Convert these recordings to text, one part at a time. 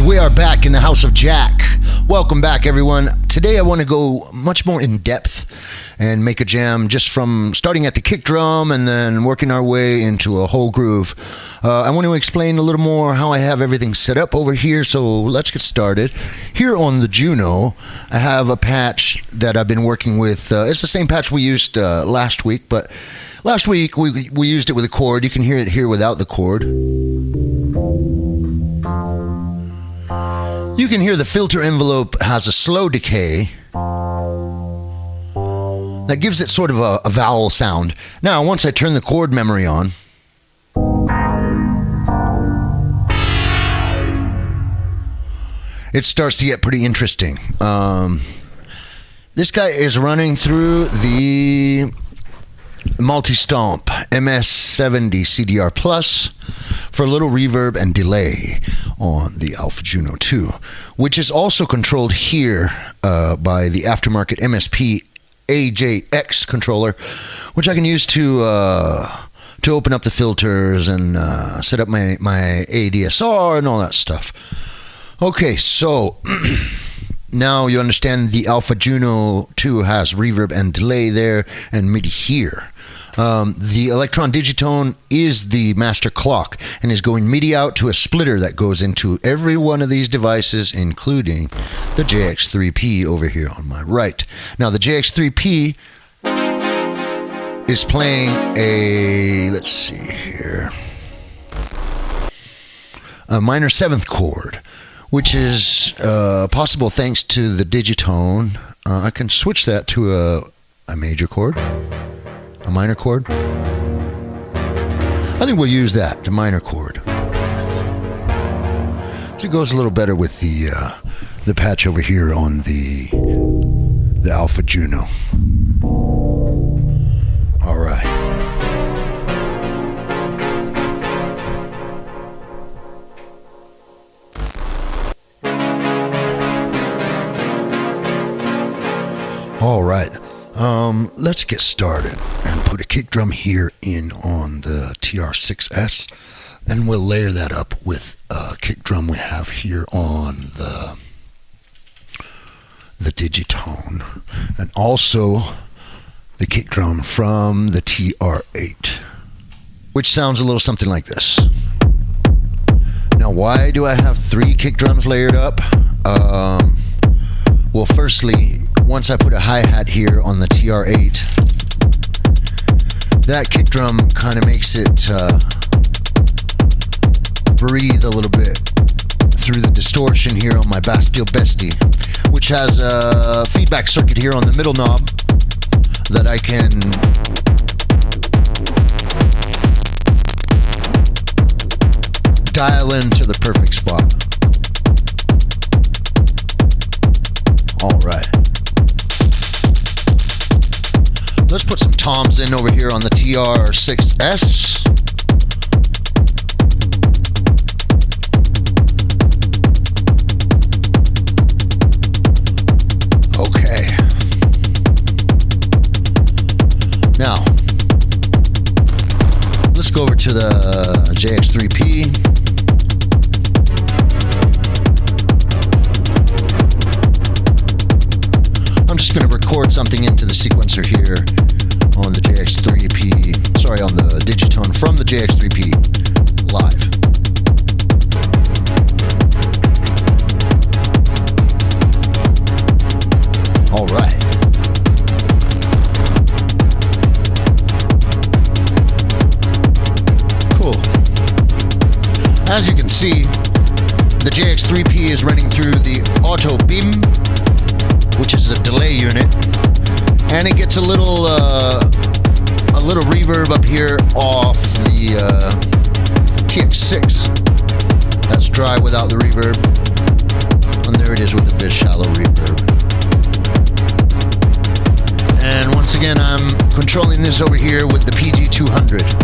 And we are back in the house of Jack. Welcome back, everyone. Today I want to go much more in depth and make a jam just from starting at the kick drum and then working our way into a whole groove. I want to explain a little more how I have everything set up over here, so let's get started. Here on the Juno, I have a patch that I've been working with. It's the same patch we used last week, but last week we used it with a chord. You can hear it here without the chord. You can hear the filter envelope has a slow decay that gives it sort of a vowel sound. Now, once I turn the chord memory on, it starts to get pretty interesting. This guy is running through the multi-stomp MS70 CDR Plus for a little reverb and delay on the Alpha Juno 2, which is also controlled here by the aftermarket MSP AJX controller, which I can use to open up the filters and set up my ADSR and all that stuff. Okay, so now you understand the Alpha Juno 2 has reverb and delay there and MIDI here. The Elektron Digitone is the master clock and is going MIDI out to a splitter that goes into every one of these devices, including the JX3P over here on my right. Now, the JX3P is playing a, let's see here, a minor 7th chord, which is possible thanks to the Digitone. I can switch that to a major chord. A minor chord. I think we'll use that, the minor chord. So it goes a little better with the patch over here on the Alpha Juno. All right. All right. Let's get started and put a kick drum here in on the TR-6S, and we'll layer that up with a kick drum we have here on the Digitone, and also the kick drum from the TR-8, which sounds a little something like this. Now, why do I have 3 kick drums layered up? Well, firstly, once I put a hi-hat here on the TR-8, that kick drum kind of makes it breathe a little bit through the distortion here on my BASTL Bestie, which has a feedback circuit here on the middle knob that I can dial into the perfect spot. All right. Let's put some toms in over here on the TR-6S. Okay. Now, let's go over to the JX3P. I'm just going to record something into the sequencer here on the JX3P, sorry, on the Digitone from the JX3P live. All right. Cool. As you can see, the JX3P is running through the Oto Bim, which is a delay unit, and it gets a little reverb up here off the TX6. That's dry without the reverb, and there it is with a bit shallow reverb. And once again, I'm controlling this over here with the PG200.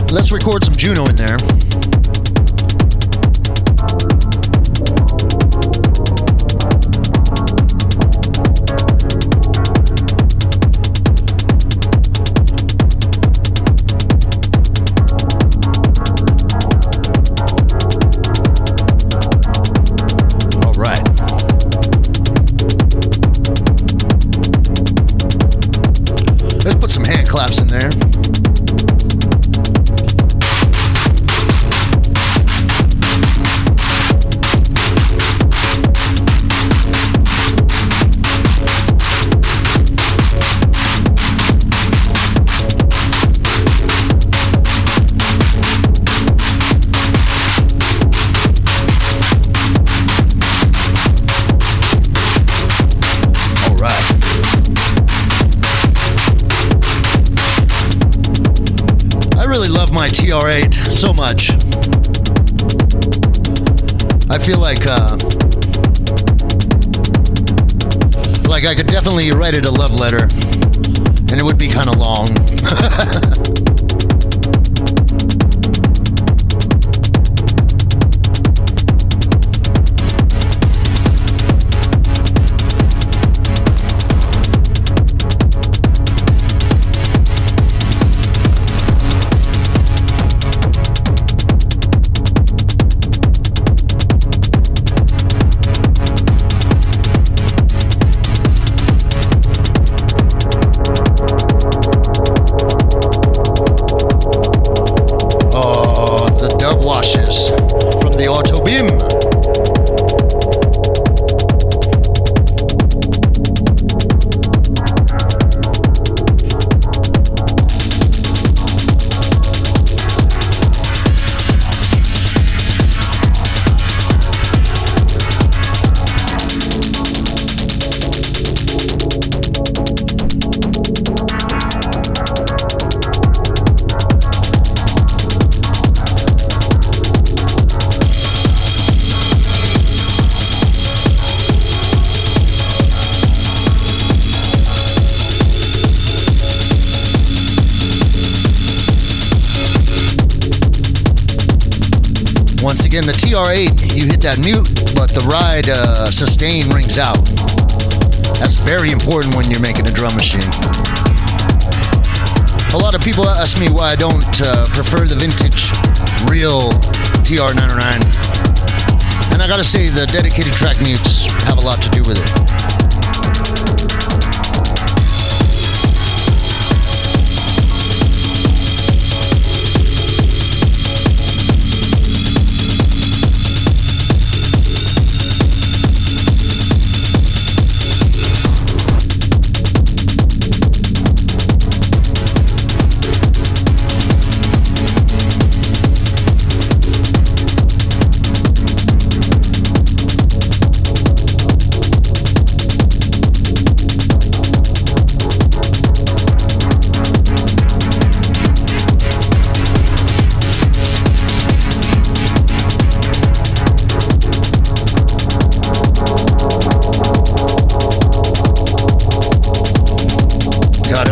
Let's record some Juno in there. my TR-8 so much. I feel like I could definitely write it a love letter, and it would be kind of long. From the Oto Bim. Once again, the TR-8, you hit that mute, but the ride sustain rings out. That's very important when you're making a drum machine. A lot of people ask me why I don't prefer the vintage real TR-909. And I gotta say, the dedicated track mutes have a lot to do with it.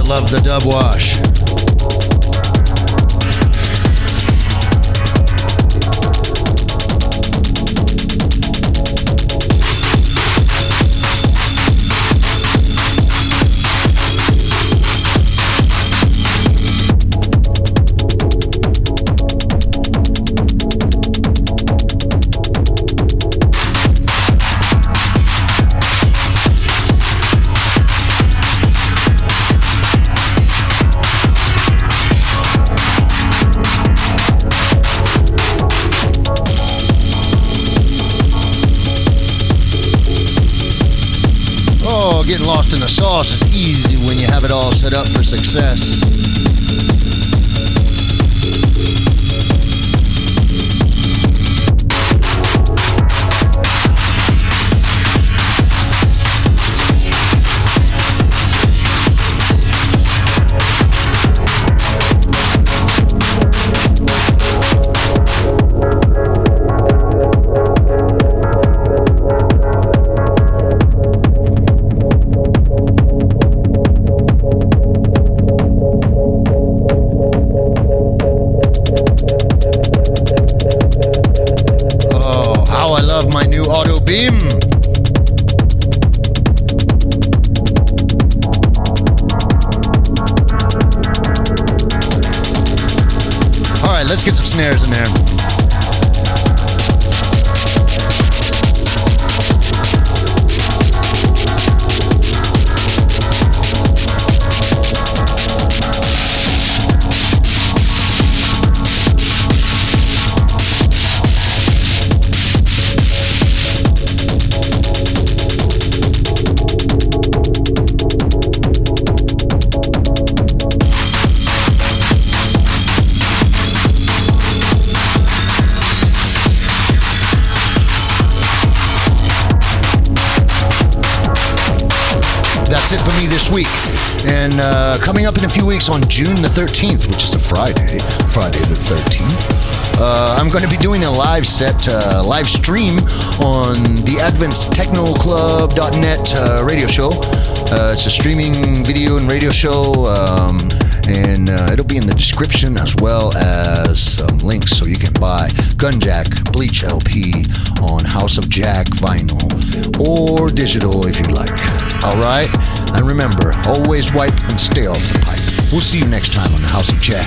Love the dubwash. Getting lost in the sauce is easy when you have it all set up for success. Oto Bim. All right, let's get some snares in there. that's it for me this week. And coming up in a few weeks on June the 13th, which is a Friday the 13th, I'm going to be doing a live set, live stream on the Advent's TECHNO-CLUB.net radio show. It's a streaming video and radio show, and it'll be in the description as well as some links so you can buy Gunjack, BLEACH LP on House of Jack vinyl or digital if you like. Alright? And remember, always wipe and stay off the pipe. We'll see you next time on the House of Jack.